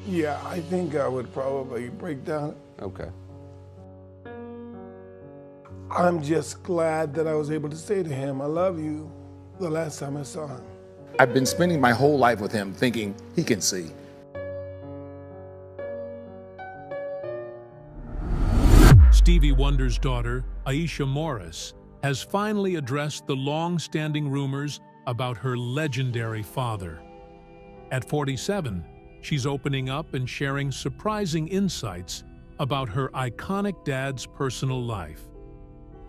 Yeah, I think I would probably break down. Okay. I'm just glad that I was able to say to him, I love you, the last time I saw him. I've been spending my whole life with him thinking he can see. Stevie Wonder's daughter, Aisha Morris, has finally addressed the long-standing rumors about her legendary father. At 47, she's opening up and sharing surprising insights about her iconic dad's personal life.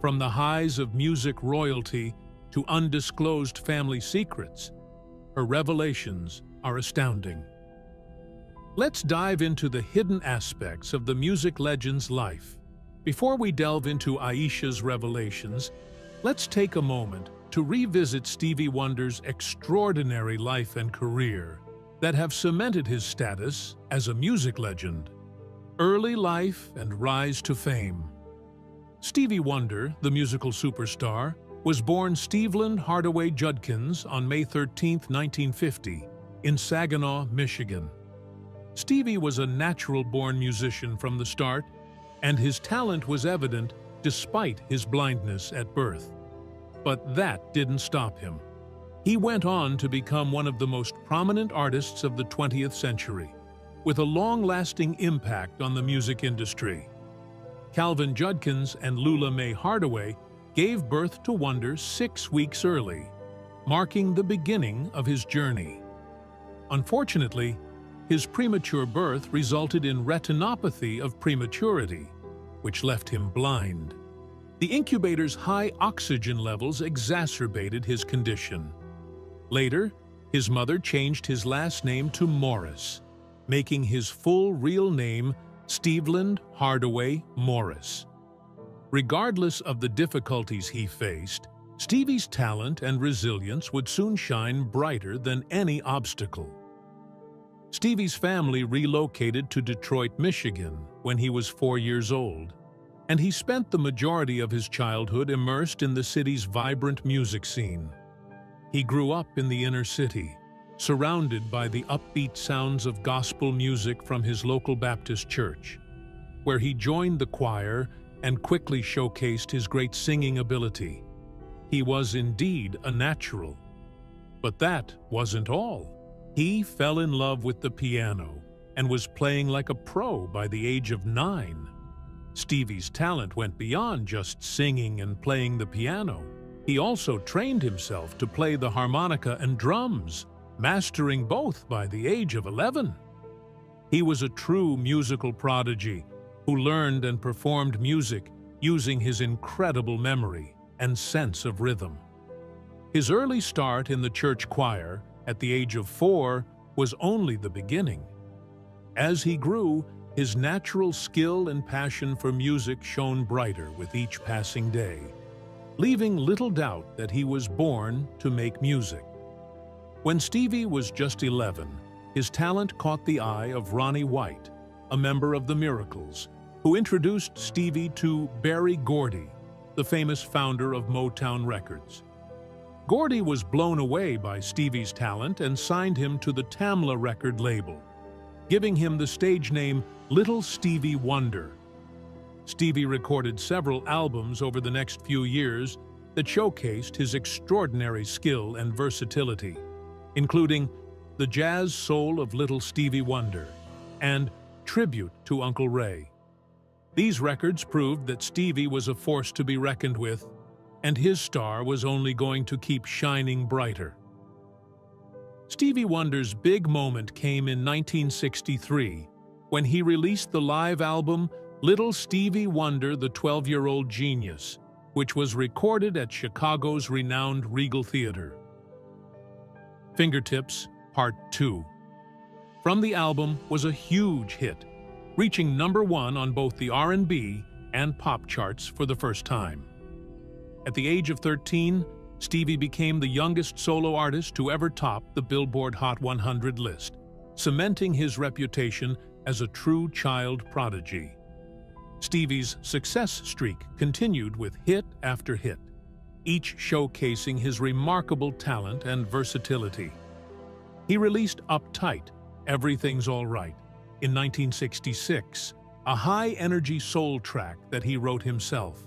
From the highs of music royalty to undisclosed family secrets, her revelations are astounding. Let's dive into the hidden aspects of the music legend's life. Before we delve into Aisha's revelations, let's take a moment to revisit Stevie Wonder's extraordinary life and career that have cemented his status as a music legend. Early life and rise to fame. Stevie Wonder, the musical superstar, was born Stevland Hardaway Judkins on May 13, 1950, in Saginaw, Michigan. Stevie was a natural-born musician from the start, and his talent was evident despite his blindness at birth. But that didn't stop him. He went on to become one of the most prominent artists of the 20th century, with a long-lasting impact on the music industry. Calvin Judkins and Lula Mae Hardaway gave birth to Wonder 6 weeks early, marking the beginning of his journey. Unfortunately, his premature birth resulted in retinopathy of prematurity, which left him blind. The incubator's high oxygen levels exacerbated his condition. Later, his mother changed his last name to Morris, making his full real name Stevland Hardaway Morris. Regardless of the difficulties he faced, Stevie's talent and resilience would soon shine brighter than any obstacle. Stevie's family relocated to Detroit, Michigan, when he was 4 years old, and he spent the majority of his childhood immersed in the city's vibrant music scene. He grew up in the inner city, surrounded by the upbeat sounds of gospel music from his local Baptist church, where he joined the choir and quickly showcased his great singing ability. He was indeed a natural. But that wasn't all. He fell in love with the piano and was playing like a pro by the age of 9. Stevie's talent went beyond just singing and playing the piano. He also trained himself to play the harmonica and drums, mastering both by the age of 11. He was a true musical prodigy who learned and performed music using his incredible memory and sense of rhythm. His early start in the church choir at the age of 4 was only the beginning. As he grew, his natural skill and passion for music shone brighter with each passing day, leaving little doubt that he was born to make music. When Stevie was just 11, his talent caught the eye of Ronnie White, a member of the Miracles, who introduced Stevie to Berry Gordy, the famous founder of Motown Records. Gordy was blown away by Stevie's talent and signed him to the Tamla record label, giving him the stage name Little Stevie Wonder. Stevie recorded several albums over the next few years that showcased his extraordinary skill and versatility, including The Jazz Soul of Little Stevie Wonder and Tribute to Uncle Ray. These records proved that Stevie was a force to be reckoned with, and his star was only going to keep shining brighter. Stevie Wonder's big moment came in 1963, when he released the live album Little Stevie Wonder, the 12-Year-Old Genius, which was recorded at Chicago's renowned Regal Theater. Fingertips, Part 2. From the album was a huge hit, reaching #1 on both the R&B and pop charts for the first time. At the age of 13, Stevie became the youngest solo artist to ever top the Billboard Hot 100 list, cementing his reputation as a true child prodigy. Stevie's success streak continued with hit after hit, each showcasing his remarkable talent and versatility. He released Uptight, Everything's All Right, in 1966, a high-energy soul track that he wrote himself.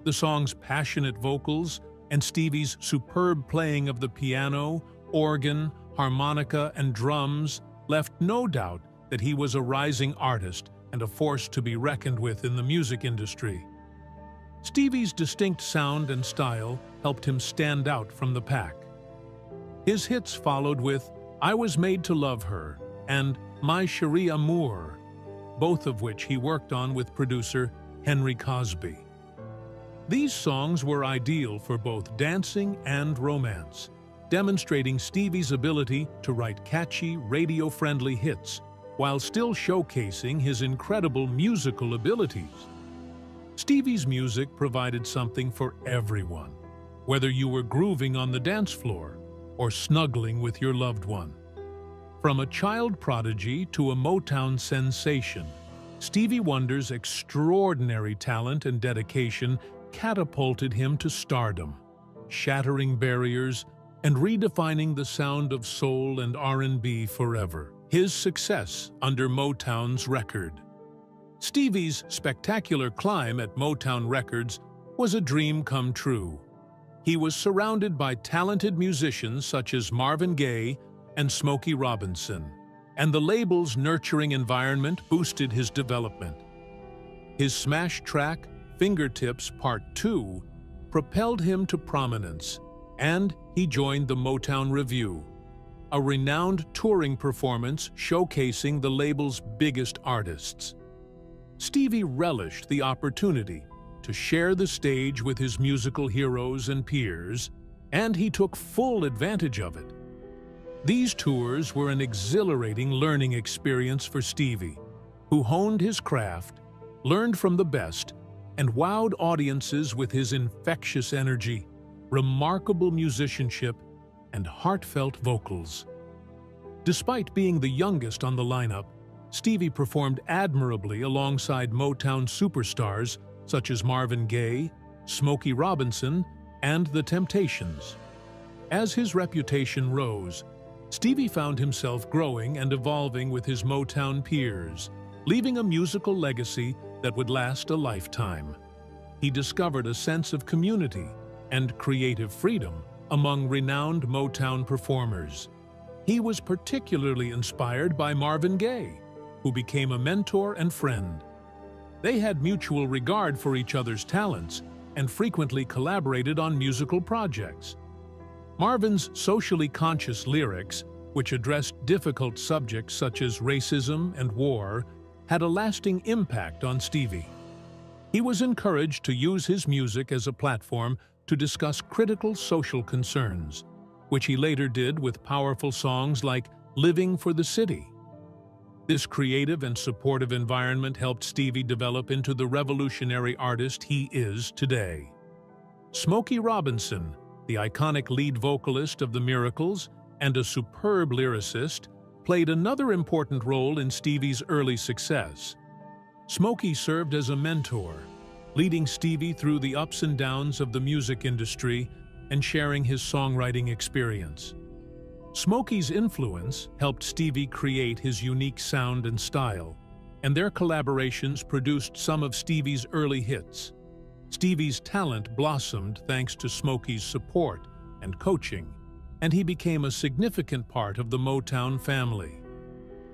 The song's passionate vocals and Stevie's superb playing of the piano, organ, harmonica, and drums left no doubt that he was a rising artist and a force to be reckoned with in the music industry. Stevie's distinct sound and style helped him stand out from the pack. His hits followed with I Was Made to Love Her and My Cherie Amour, both of which he worked on with producer Henry Cosby. These songs were ideal for both dancing and romance, demonstrating Stevie's ability to write catchy, radio-friendly hits while still showcasing his incredible musical abilities. Stevie's music provided something for everyone, whether you were grooving on the dance floor or snuggling with your loved one. From a child prodigy to a Motown sensation, Stevie Wonder's extraordinary talent and dedication catapulted him to stardom, shattering barriers and redefining the sound of soul and R&B forever. His success under Motown's record. Stevie's spectacular climb at Motown Records was a dream come true. He was surrounded by talented musicians such as Marvin Gaye and Smokey Robinson, and the label's nurturing environment boosted his development. His smash track, Fingertips Part 2, propelled him to prominence, and he joined the Motown Revue, a renowned touring performance showcasing the label's biggest artists. Stevie relished the opportunity to share the stage with his musical heroes and peers, and he took full advantage of it. These tours were an exhilarating learning experience for Stevie, who honed his craft, learned from the best, and wowed audiences with his infectious energy, remarkable musicianship, and heartfelt vocals. Despite being the youngest on the lineup, Stevie performed admirably alongside Motown superstars such as Marvin Gaye, Smokey Robinson, and The Temptations. As his reputation rose, Stevie found himself growing and evolving with his Motown peers, leaving a musical legacy that would last a lifetime. He discovered a sense of community and creative freedom among renowned Motown performers. He was particularly inspired by Marvin Gaye, who became a mentor and friend. They had mutual regard for each other's talents and frequently collaborated on musical projects. Marvin's socially conscious lyrics, which addressed difficult subjects such as racism and war, had a lasting impact on Stevie. He was encouraged to use his music as a platform to discuss critical social concerns, which he later did with powerful songs like Living for the City. This creative and supportive environment helped Stevie develop into the revolutionary artist he is today. Smokey Robinson, the iconic lead vocalist of The Miracles and a superb lyricist, played another important role in Stevie's early success. Smokey served as a mentor, leading Stevie through the ups and downs of the music industry and sharing his songwriting experience. Smokey's influence helped Stevie create his unique sound and style, and their collaborations produced some of Stevie's early hits. Stevie's talent blossomed thanks to Smokey's support and coaching, and he became a significant part of the Motown family.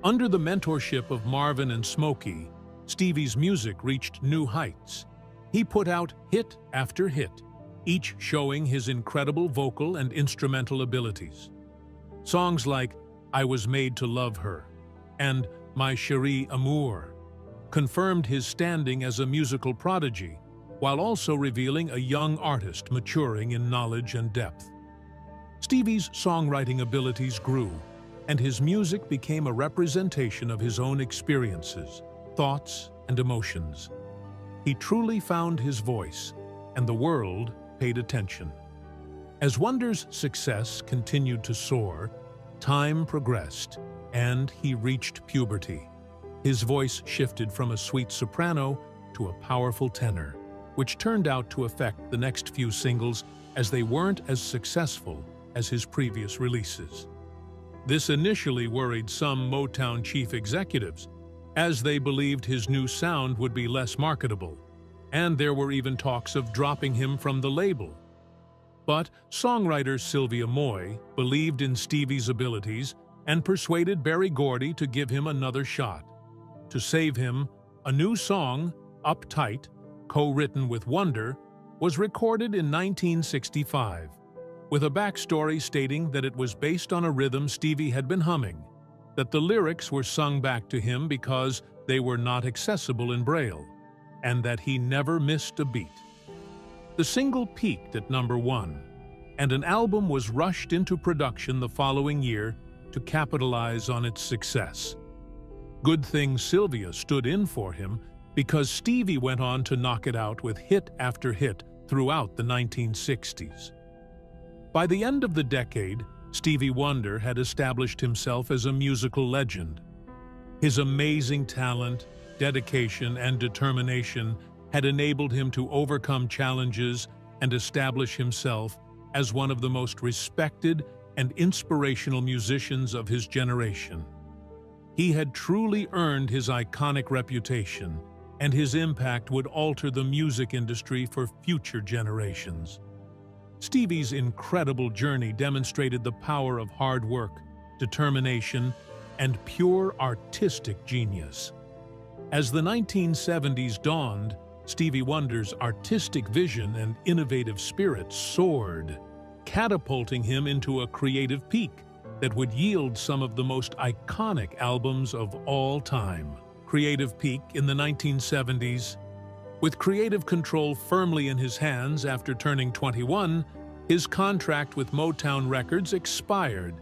Under the mentorship of Marvin and Smokey, Stevie's music reached new heights. He put out hit after hit, each showing his incredible vocal and instrumental abilities. Songs like I Was Made to Love Her and My Cherie Amour confirmed his standing as a musical prodigy, while also revealing a young artist maturing in knowledge and depth. Stevie's songwriting abilities grew, and his music became a representation of his own experiences, thoughts, and emotions. He truly found his voice, and the world paid attention. As Wonder's success continued to soar, time progressed, and he reached puberty. His voice shifted from a sweet soprano to a powerful tenor, which turned out to affect the next few singles as they weren't as successful as his previous releases. This initially worried some Motown chief executives, as they believed his new sound would be less marketable, and there were even talks of dropping him from the label. But songwriter Sylvia Moy believed in Stevie's abilities and persuaded Berry Gordy to give him another shot. To save him, a new song, Uptight, co-written with Wonder, was recorded in 1965, with a backstory stating that it was based on a rhythm Stevie had been humming, that the lyrics were sung back to him because they were not accessible in Braille, and that he never missed a beat. The single peaked at #1, and an album was rushed into production the following year to capitalize on its success. Good thing Sylvia stood in for him, because Stevie went on to knock it out with hit after hit throughout the 1960s. By the end of the decade, Stevie Wonder had established himself as a musical legend. His amazing talent, dedication, and determination had enabled him to overcome challenges and establish himself as one of the most respected and inspirational musicians of his generation. He had truly earned his iconic reputation, and his impact would alter the music industry for future generations. Stevie's incredible journey demonstrated the power of hard work, determination, and pure artistic genius. As the 1970s dawned, Stevie Wonder's artistic vision and innovative spirit soared, catapulting him into a creative peak that would yield some of the most iconic albums of all time. Creative peak in the 1970s. With creative control firmly in his hands after turning 21, his contract with Motown Records expired,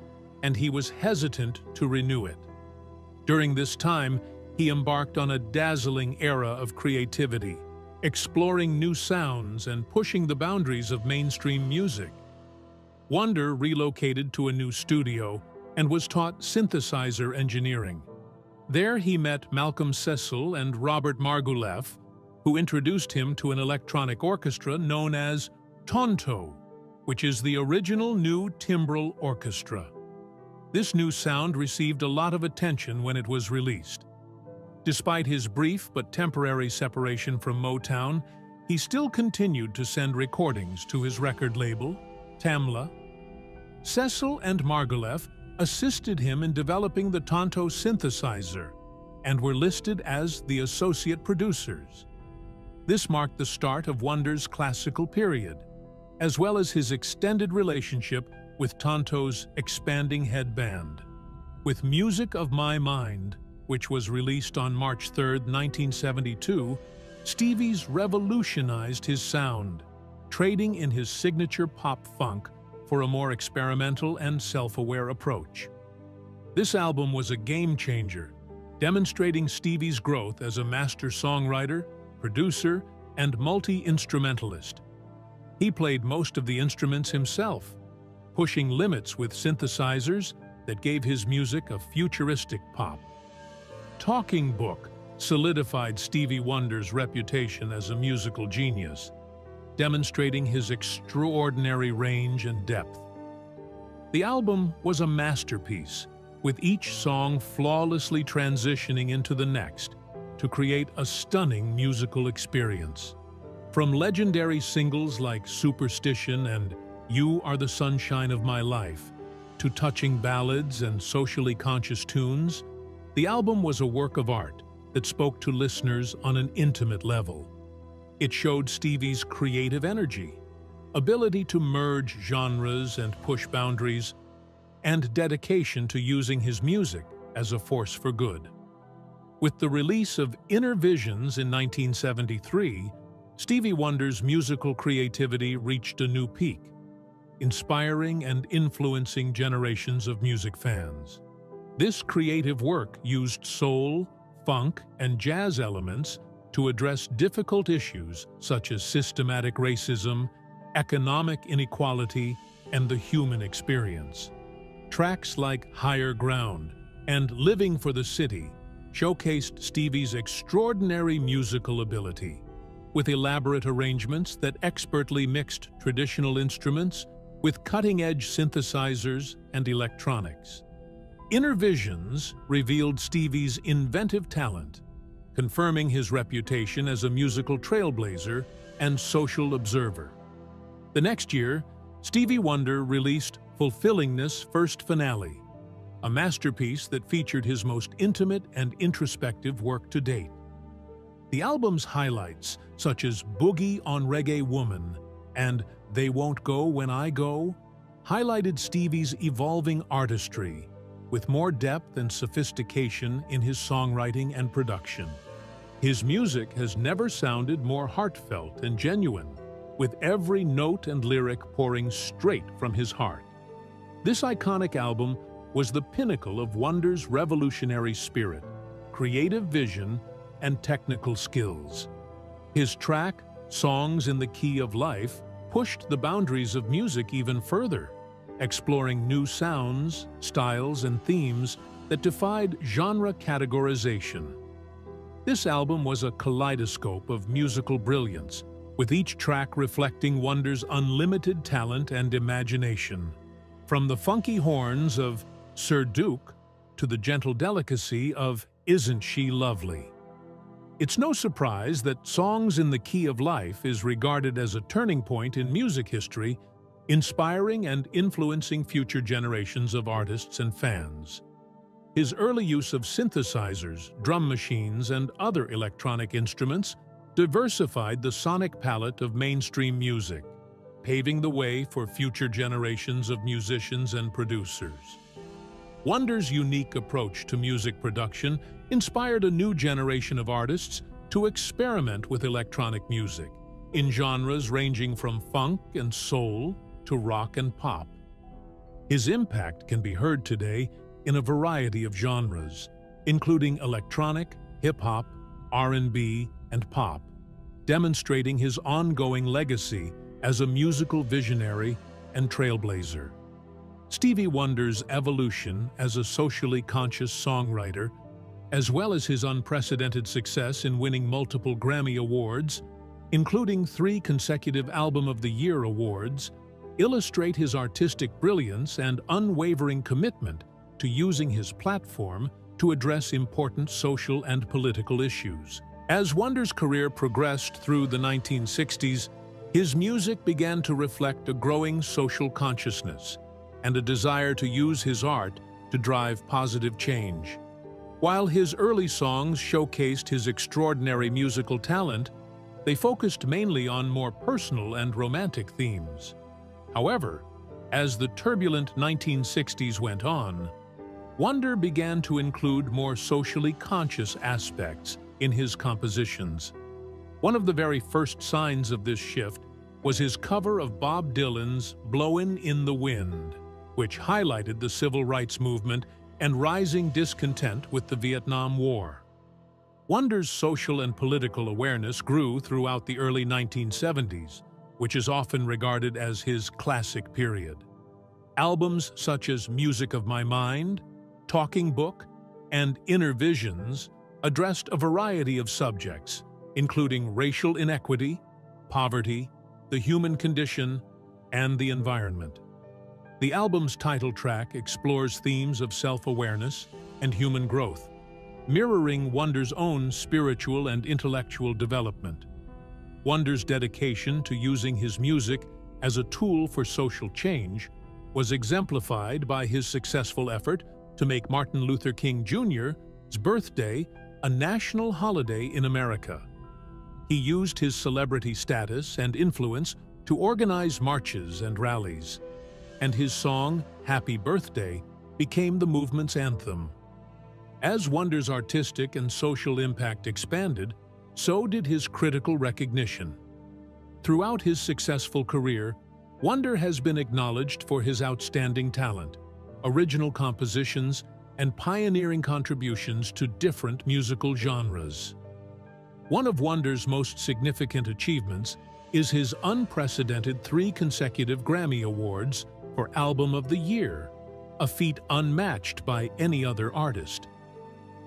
and he was hesitant to renew it. During this time, he embarked on a dazzling era of creativity, exploring new sounds and pushing the boundaries of mainstream music. Wonder relocated to a new studio and was taught synthesizer engineering. There he met Malcolm Cecil and Robert Margouleff, who introduced him to an electronic orchestra known as Tonto, which is the original new timbral orchestra. This new sound received a lot of attention when it was released. Despite his brief but temporary separation from Motown, he still continued to send recordings to his record label, Tamla. Cecil and Margouleff assisted him in developing the Tonto synthesizer and were listed as the associate producers. This marked the start of Wonder's classical period, as well as his extended relationship with Tonto's expanding head band. With Music of My Mind, which was released on March 3, 1972, Stevie's revolutionized his sound, trading in his signature pop-funk for a more experimental and self-aware approach. This album was a game-changer, demonstrating Stevie's growth as a master songwriter, producer, and multi-instrumentalist. He played most of the instruments himself, pushing limits with synthesizers that gave his music a futuristic pop. Talking Book solidified Stevie Wonder's reputation as a musical genius, demonstrating his extraordinary range and depth. The album was a masterpiece, with each song flawlessly transitioning into the next to create a stunning musical experience. From legendary singles like Superstition and You Are the Sunshine of My Life, to touching ballads and socially conscious tunes, the album was a work of art that spoke to listeners on an intimate level. It showed Stevie's creative energy, ability to merge genres and push boundaries, and dedication to using his music as a force for good. With the release of Inner Visions in 1973, Stevie Wonder's musical creativity reached a new peak, inspiring and influencing generations of music fans. This creative work used soul, funk, and jazz elements to address difficult issues such as systematic racism, economic inequality, and the human experience. Tracks like Higher Ground and Living for the City showcased Stevie's extraordinary musical ability, with elaborate arrangements that expertly mixed traditional instruments with cutting-edge synthesizers and electronics. Inner Visions revealed Stevie's inventive talent, confirming his reputation as a musical trailblazer and social observer. The next year, Stevie Wonder released Fulfillingness First Finale, a masterpiece that featured his most intimate and introspective work to date. The album's highlights, such as Boogie on Reggae Woman and They Won't Go When I Go, highlighted Stevie's evolving artistry, with more depth and sophistication in his songwriting and production. His music has never sounded more heartfelt and genuine, with every note and lyric pouring straight from his heart. This iconic album was the pinnacle of Wonder's revolutionary spirit, creative vision, and technical skills. His track, Songs in the Key of Life, pushed the boundaries of music even further, exploring new sounds, styles, and themes that defied genre categorization. This album was a kaleidoscope of musical brilliance, with each track reflecting Wonder's unlimited talent and imagination. From the funky horns of Sir Duke to the gentle delicacy of Isn't She Lovely? It's no surprise that Songs in the Key of Life is regarded as a turning point in music history, inspiring and influencing future generations of artists and fans. His early use of synthesizers, drum machines, and other electronic instruments diversified the sonic palette of mainstream music, paving the way for future generations of musicians and producers. Wonder's unique approach to music production inspired a new generation of artists to experiment with electronic music, in genres ranging from funk and soul to rock and pop. His impact can be heard today in a variety of genres, including electronic, hip-hop, R&B, and pop, demonstrating his ongoing legacy as a musical visionary and trailblazer. Stevie Wonder's evolution as a socially conscious songwriter, as well as his unprecedented success in winning multiple Grammy Awards, including 3 consecutive Album of the Year awards, illustrate his artistic brilliance and unwavering commitment to using his platform to address important social and political issues. As Wonder's career progressed through the 1960s, his music began to reflect a growing social consciousness and a desire to use his art to drive positive change. While his early songs showcased his extraordinary musical talent, they focused mainly on more personal and romantic themes. However, as the turbulent 1960s went on, Wonder began to include more socially conscious aspects in his compositions. One of the very first signs of this shift was his cover of Bob Dylan's "Blowin' in the Wind," which highlighted the civil rights movement and rising discontent with the Vietnam War. Wonder's social and political awareness grew throughout the early 1970s, which is often regarded as his classic period. Albums such as Music of My Mind, Talking Book, and Inner Visions addressed a variety of subjects, including racial inequity, poverty, the human condition, and the environment. The album's title track explores themes of self-awareness and human growth, mirroring Wonder's own spiritual and intellectual development. Wonder's dedication to using his music as a tool for social change was exemplified by his successful effort to make Martin Luther King Jr.'s birthday a national holiday in America. He used his celebrity status and influence to organize marches and rallies, and his song, Happy Birthday, became the movement's anthem. As Wonder's artistic and social impact expanded, so did his critical recognition. Throughout his successful career, Wonder has been acknowledged for his outstanding talent, original compositions, and pioneering contributions to different musical genres. One of Wonder's most significant achievements is his unprecedented 3 consecutive Grammy Awards for Album of the Year, a feat unmatched by any other artist.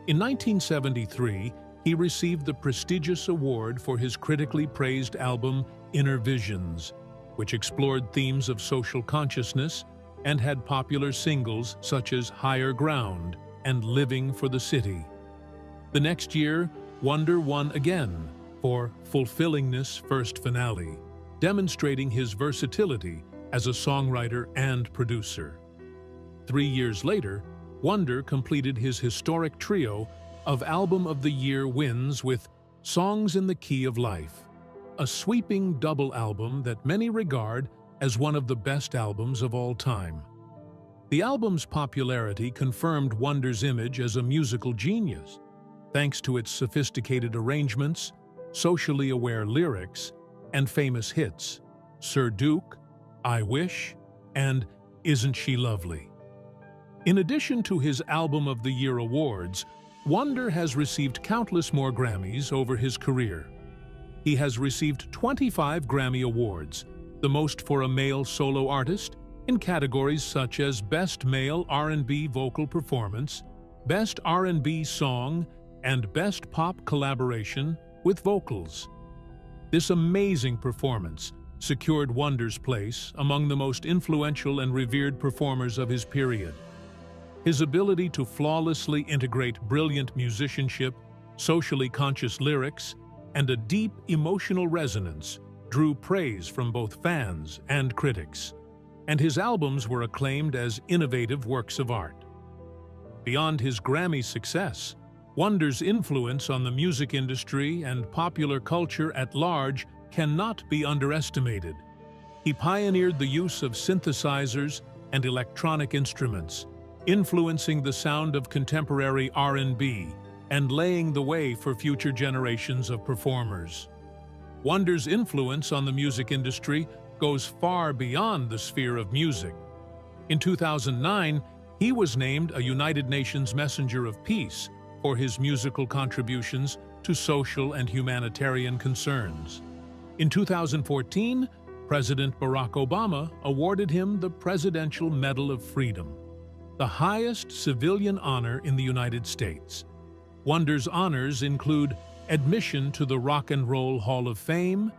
In 1973, he received the prestigious award for his critically praised album Inner Visions, which explored themes of social consciousness, and had popular singles such as Higher Ground and Living for the City. The next year, Wonder won again for Fulfillingness First Finale, demonstrating his versatility as a songwriter and producer. 3 years later, Wonder completed his historic trio of Album of the Year wins with Songs in the Key of Life, a sweeping double album that many regard as one of the best albums of all time. The album's popularity confirmed Wonder's image as a musical genius, thanks to its sophisticated arrangements, socially aware lyrics, and famous hits, Sir Duke, I Wish, and Isn't She Lovely? In addition to his Album of the Year awards, Wonder has received countless more Grammys over his career. He has received 25 Grammy Awards, the most for a male solo artist, in categories such as Best Male R&B Vocal Performance, Best R&B Song, and Best Pop Collaboration with Vocals. This amazing performance secured Wonder's place among the most influential and revered performers of his period. His ability to flawlessly integrate brilliant musicianship, socially conscious lyrics, and a deep emotional resonance drew praise from both fans and critics, and his albums were acclaimed as innovative works of art. Beyond his Grammy success, Wonder's influence on the music industry and popular culture at large cannot be underestimated. He pioneered the use of synthesizers and electronic instruments, influencing the sound of contemporary R&B and laying the way for future generations of performers. Wonder's influence on the music industry goes far beyond the sphere of music. In 2009, he was named a United Nations Messenger of Peace for his musical contributions to social and humanitarian concerns. In 2014, President Barack Obama awarded him the Presidential Medal of Freedom, the highest civilian honor in the United States. Wonder's honors include admission to the Rock and Roll Hall of Fame,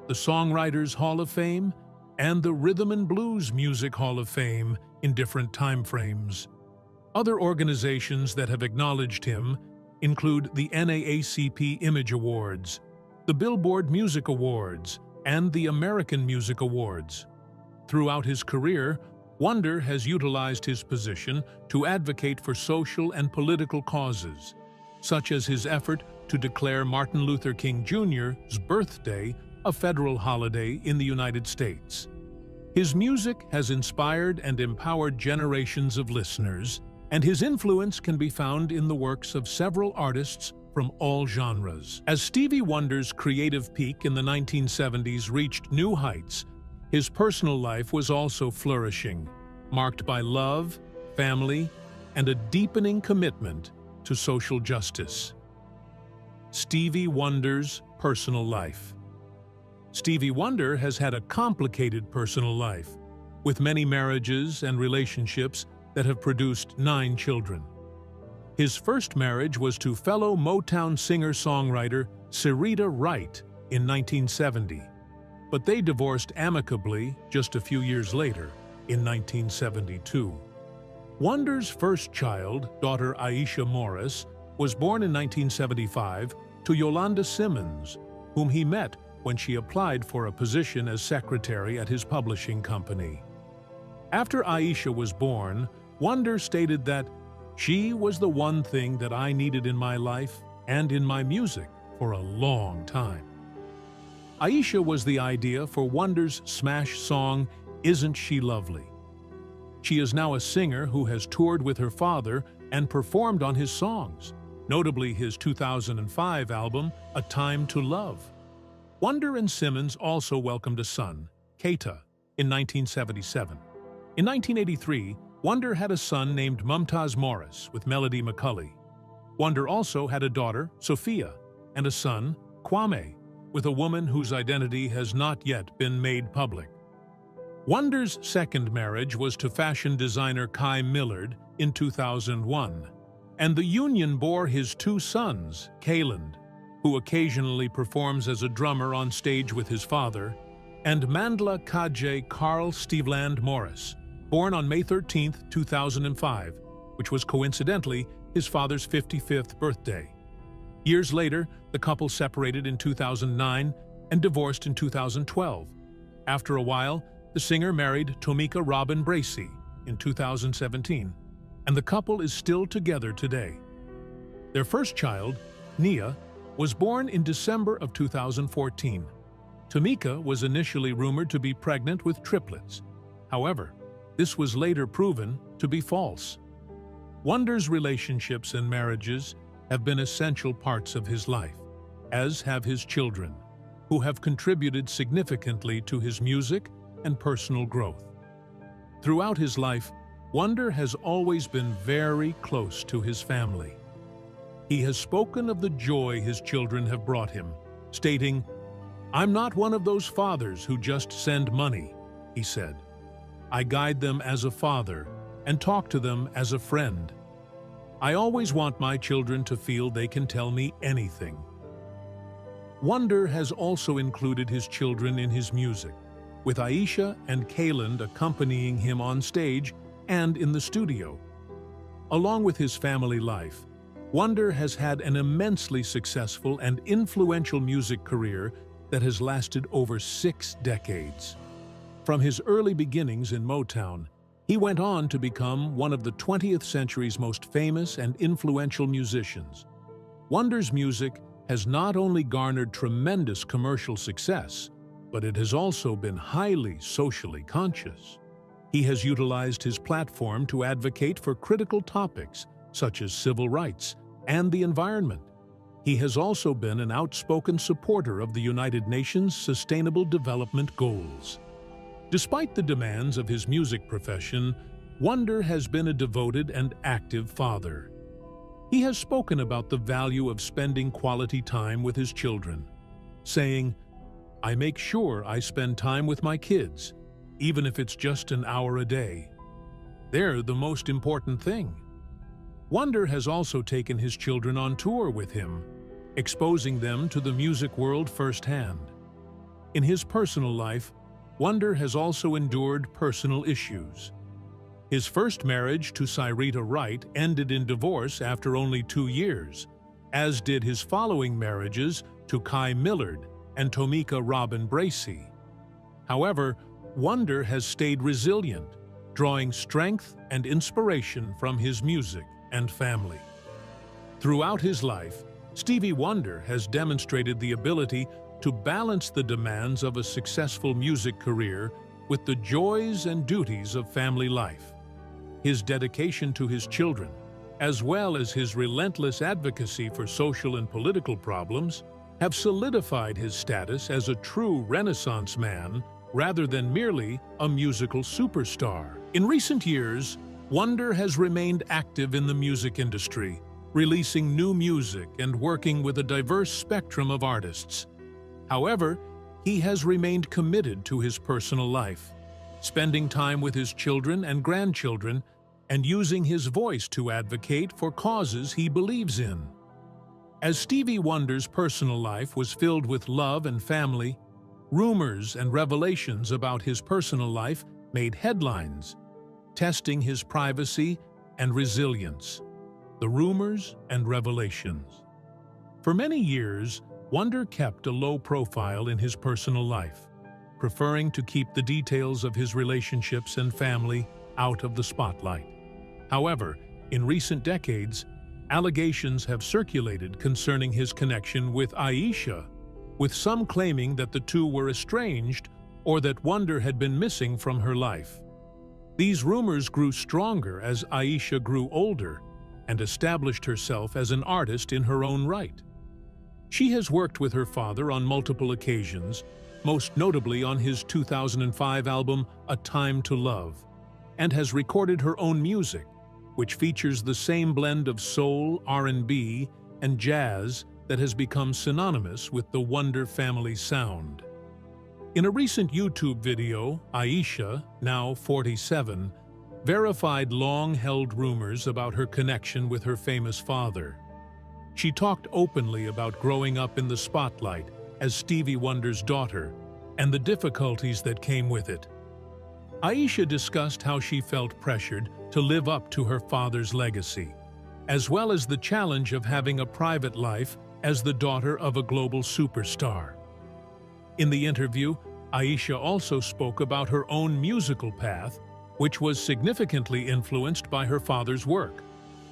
the Songwriters Hall of Fame, and the Rhythm and Blues Music Hall of Fame in different time frames. Other organizations that have acknowledged him include the NAACP Image Awards, the Billboard Music Awards, and the American Music Awards. Throughout his career, Wonder has utilized his position to advocate for social and political causes, such as his effort to declare Martin Luther King Jr.'s birthday a federal holiday in the United States. His music has inspired and empowered generations of listeners, and his influence can be found in the works of several artists from all genres. As Stevie Wonder's creative peak in the 1970s reached new heights, his personal life was also flourishing, marked by love, family, and a deepening commitment to social justice. Stevie Wonder's personal life. Stevie Wonder has had a complicated personal life, with many marriages and relationships that have produced 9 children. His first marriage was to fellow Motown singer-songwriter Syreeta Wright in 1970, but they divorced amicably just a few years later, in 1972. Wonder's first child, daughter Aisha Morris, was born in 1975 to Yolanda Simmons, whom he met when she applied for a position as secretary at his publishing company. After Aisha was born, Wonder stated that she was the one thing that I needed in my life and in my music for a long time. Aisha was the idea for Wonder's smash song, Isn't She Lovely? She is now a singer who has toured with her father and performed on his songs, notably his 2005 album, A Time to Love. Wonder and Simmons also welcomed a son, Keita, in 1977. In 1983, Wonder had a son named Mumtaz Morris with Melody McCulley. Wonder also had a daughter, Sophia, and a son, Kwame, with a woman whose identity has not yet been made public. Wonder's second marriage was to fashion designer Kai Millard in 2001, and the union bore his 2 sons, Kayland, who occasionally performs as a drummer on stage with his father, and Mandla Kaje Carl Stevland Morris, born on May 13, 2005, which was coincidentally his father's 55th birthday. Years later, the couple separated in 2009 and divorced in 2012. After a while, the singer married Tomika Robin Bracey in 2017, and the couple is still together today. Their first child, Nia, was born in December of 2014. Tomika was initially rumored to be pregnant with triplets. However, this was later proven to be false. Wonder's relationships and marriages have been essential parts of his life, as have his children, who have contributed significantly to his music and personal growth. Throughout his life, Wonder has always been very close to his family. He has spoken of the joy his children have brought him, stating, "I'm not one of those fathers who just send money," he said. "I guide them as a father and talk to them as a friend. I always want my children to feel they can tell me anything." Wonder has also included his children in his music, with Aisha and Kayland accompanying him on stage and in the studio. Along with his family life, Wonder has had an immensely successful and influential music career that has lasted over 6 decades. From his early beginnings in Motown, he went on to become one of the 20th century's most famous and influential musicians. Wonder's music has not only garnered tremendous commercial success, but it has also been highly socially conscious. He has utilized his platform to advocate for critical topics such as civil rights and the environment. He has also been an outspoken supporter of the United Nations Sustainable Development Goals. Despite the demands of his music profession, Wonder has been a devoted and active father. He has spoken about the value of spending quality time with his children, saying, "I make sure I spend time with my kids, even if it's just an hour a day. They're the most important thing." Wonder has also taken his children on tour with him, exposing them to the music world firsthand. In his personal life, Wonder has also endured personal issues. His first marriage to Cyrita Wright ended in divorce after only 2 years, as did his following marriages to Kai Millard and Tomika Robin Bracey. However, Wonder has stayed resilient, drawing strength and inspiration from his music and family. Throughout his life, Stevie Wonder has demonstrated the ability to balance the demands of a successful music career with the joys and duties of family life. His dedication to his children, as well as his relentless advocacy for social and political problems, have solidified his status as a true Renaissance man rather than merely a musical superstar. In recent years, Wonder has remained active in the music industry, releasing new music and working with a diverse spectrum of artists. However, he has remained committed to his personal life, spending time with his children and grandchildren and using his voice to advocate for causes he believes in. As Stevie Wonder's personal life was filled with love and family, rumors and revelations about his personal life made headlines, testing his privacy and resilience. The rumors and revelations. For many years, Wonder kept a low profile in his personal life, preferring to keep the details of his relationships and family out of the spotlight. However, in recent decades, allegations have circulated concerning his connection with Aisha, with some claiming that the two were estranged or that Wonder had been missing from her life. These rumors grew stronger as Aisha grew older and established herself as an artist in her own right. She has worked with her father on multiple occasions, most notably on his 2005 album A Time to Love, and has recorded her own music, which features the same blend of soul, R&B, and jazz that has become synonymous with the Wonder family sound. In a recent YouTube video, Aisha, now 47, verified long-held rumors about her connection with her famous father. She talked openly about growing up in the spotlight as Stevie Wonder's daughter and the difficulties that came with it. Aisha discussed how she felt pressured to live up to her father's legacy, as well as the challenge of having a private life as the daughter of a global superstar. In the interview, Aisha also spoke about her own musical path, which was significantly influenced by her father's work.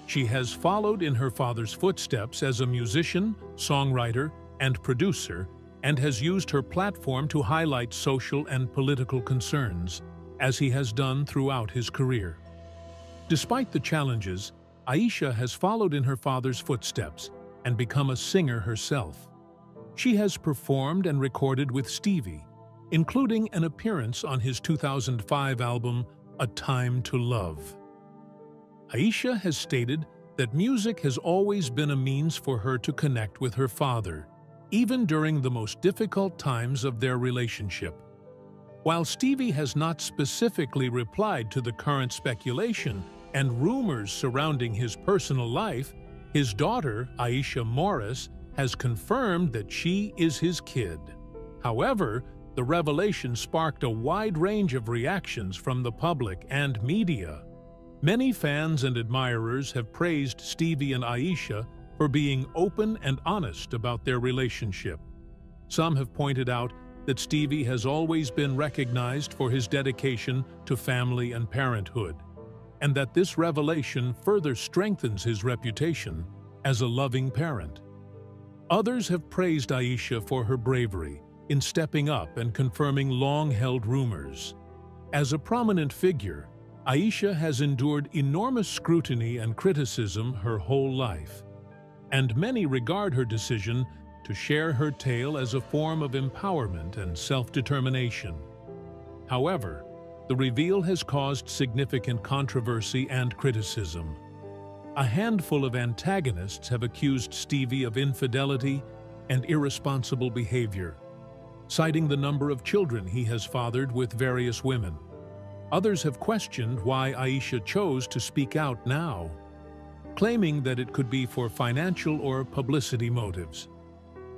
She has followed in her father's footsteps as a musician, songwriter, and producer, and has used her platform to highlight social and political concerns, as he has done throughout his career. Despite the challenges, Aisha has followed in her father's footsteps and become a singer herself. She has performed and recorded with Stevie, including an appearance on his 2005 album, A Time to Love. Aisha has stated that music has always been a means for her to connect with her father, even during the most difficult times of their relationship. While Stevie has not specifically replied to the current speculation and rumors surrounding his personal life, his daughter, Aisha Morris, has confirmed that she is his kid. However, the revelation sparked a wide range of reactions from the public and media. Many fans and admirers have praised Stevie and Aisha for being open and honest about their relationship. Some have pointed out that Stevie has always been recognized for his dedication to family and parenthood, and that this revelation further strengthens his reputation as a loving parent. Others have praised Aisha for her bravery in stepping up and confirming long-held rumors. As a prominent figure, Aisha has endured enormous scrutiny and criticism her whole life, and many regard her decision to share her tale as a form of empowerment and self-determination. However, the reveal has caused significant controversy and criticism. A handful of antagonists have accused Stevie of infidelity and irresponsible behavior, citing the number of children he has fathered with various women. Others have questioned why Aisha chose to speak out now, claiming that it could be for financial or publicity motives.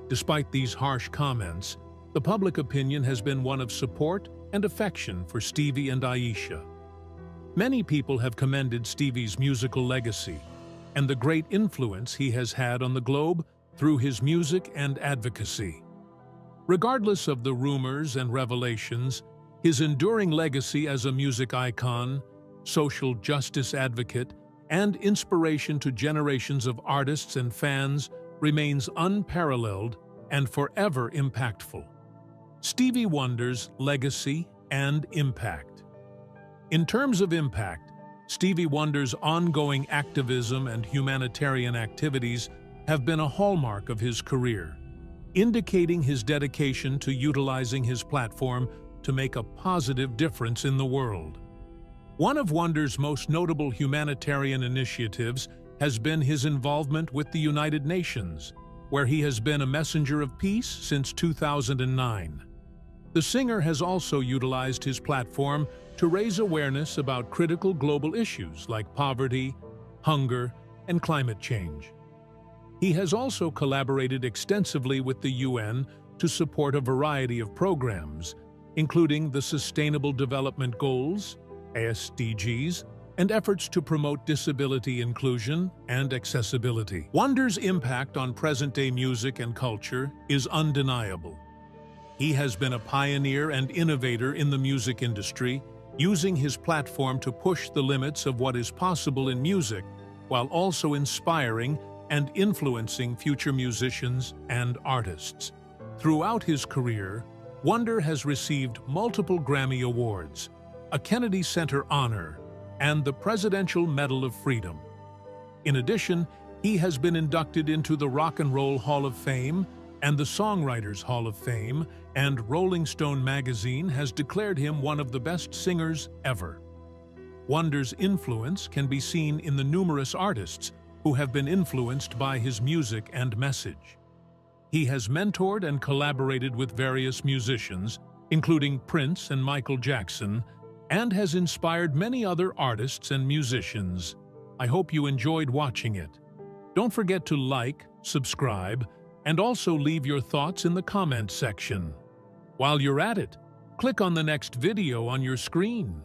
Despite these harsh comments, the public opinion has been one of support and affection for Stevie and Aisha. Many people have commended Stevie's musical legacy and the great influence he has had on the globe through his music and advocacy. Regardless of the rumors and revelations, his enduring legacy as a music icon, social justice advocate, and inspiration to generations of artists and fans remains unparalleled and forever impactful. Stevie Wonder's legacy and impact. In terms of impact, Stevie Wonder's ongoing activism and humanitarian activities have been a hallmark of his career, indicating his dedication to utilizing his platform to make a positive difference in the world. One of Wonder's most notable humanitarian initiatives has been his involvement with the United Nations, where he has been a messenger of peace since 2009. The singer has also utilized his platform to raise awareness about critical global issues like poverty, hunger, and climate change. He has also collaborated extensively with the UN to support a variety of programs, including the Sustainable Development Goals, SDGs, and efforts to promote disability inclusion and accessibility. Wonder's impact on present-day music and culture is undeniable. He has been a pioneer and innovator in the music industry, using his platform to push the limits of what is possible in music, while also inspiring and influencing future musicians and artists. Throughout his career, Wonder has received multiple Grammy Awards, a Kennedy Center honor, and the Presidential Medal of Freedom. In addition, he has been inducted into the Rock and Roll Hall of Fame and the Songwriters Hall of Fame, and Rolling Stone magazine has declared him one of the best singers ever. Wonder's influence can be seen in the numerous artists who have been influenced by his music and message. He has mentored and collaborated with various musicians, including Prince and Michael Jackson, and has inspired many other artists and musicians. I hope you enjoyed watching it. Don't forget to like, subscribe, and also leave your thoughts in the comment section. While you're at it, click on the next video on your screen.